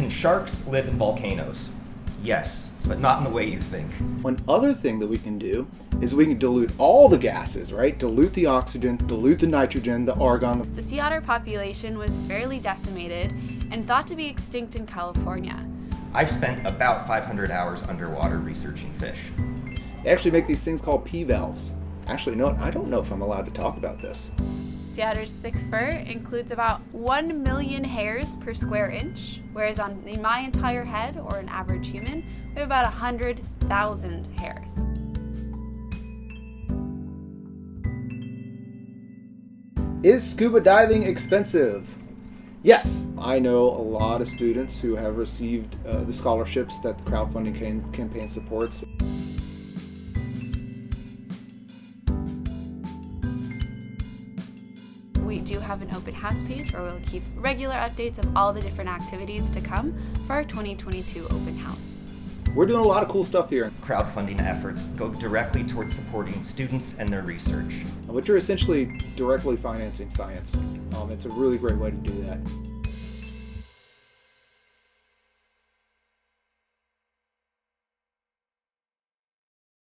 Can sharks live in volcanoes? Yes, but not in the way you think. One other thing that we can do is we can dilute all the gases, right? Dilute the oxygen, dilute the nitrogen, the argon. The sea otter population was fairly decimated and thought to be extinct in California. I've spent about 500 hours underwater researching fish. They actually make these things called P-valves. Actually, no, I don't know if I'm allowed to talk about this. Sea otter's thick fur includes about 1 million hairs per square inch, whereas on my entire head, or an average human, we have about 100,000 hairs. Is scuba diving expensive? Yes, I know a lot of students who have received the scholarships that the crowdfunding campaign supports. We do have an open house page where we'll keep regular updates of all the different activities to come for our 2022 open house. We're doing a lot of cool stuff here. Crowdfunding efforts go directly towards supporting students and their research. But you're essentially directly financing science. It's a really great way to do that.